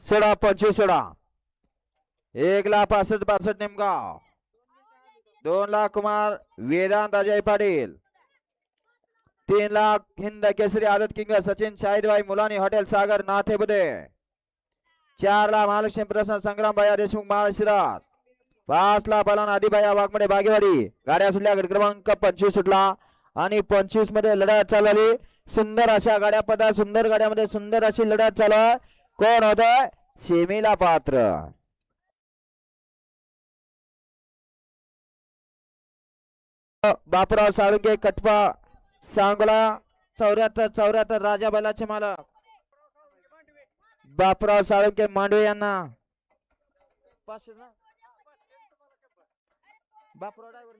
सोळा 25 सोळा 1,65,62 नेमगाव 2,00,000 कुमार वेदांत अजय पाटील 3,00,000 हिंद केसरी आदत किंग सचिन शाहिदभाई मुलानी हॉटेल सागर नाथे बुदे 4,00,000 महालक्ष्मी प्रसन्न संग्राम भैया देशमुख महाशिराज 5,00,000 पलान आदिभाया वाघमडे बागेवाडी गाड्या सुटल्या गट क्रमांक 25 सुटला आणि 25 मध्ये लढत चालू झाली सुंदर अशा गाड्या पडतात सुंदर गाड्यामध्ये सुंदर अशी लढत चालू आहे कोण होत सेमीला पात्र बापूराव साळुंके कटपा सांगोला 74 राजा बैलाचे मालक बापूराव साळुंके मांडवे यांना बापूराव ड्रायव्हर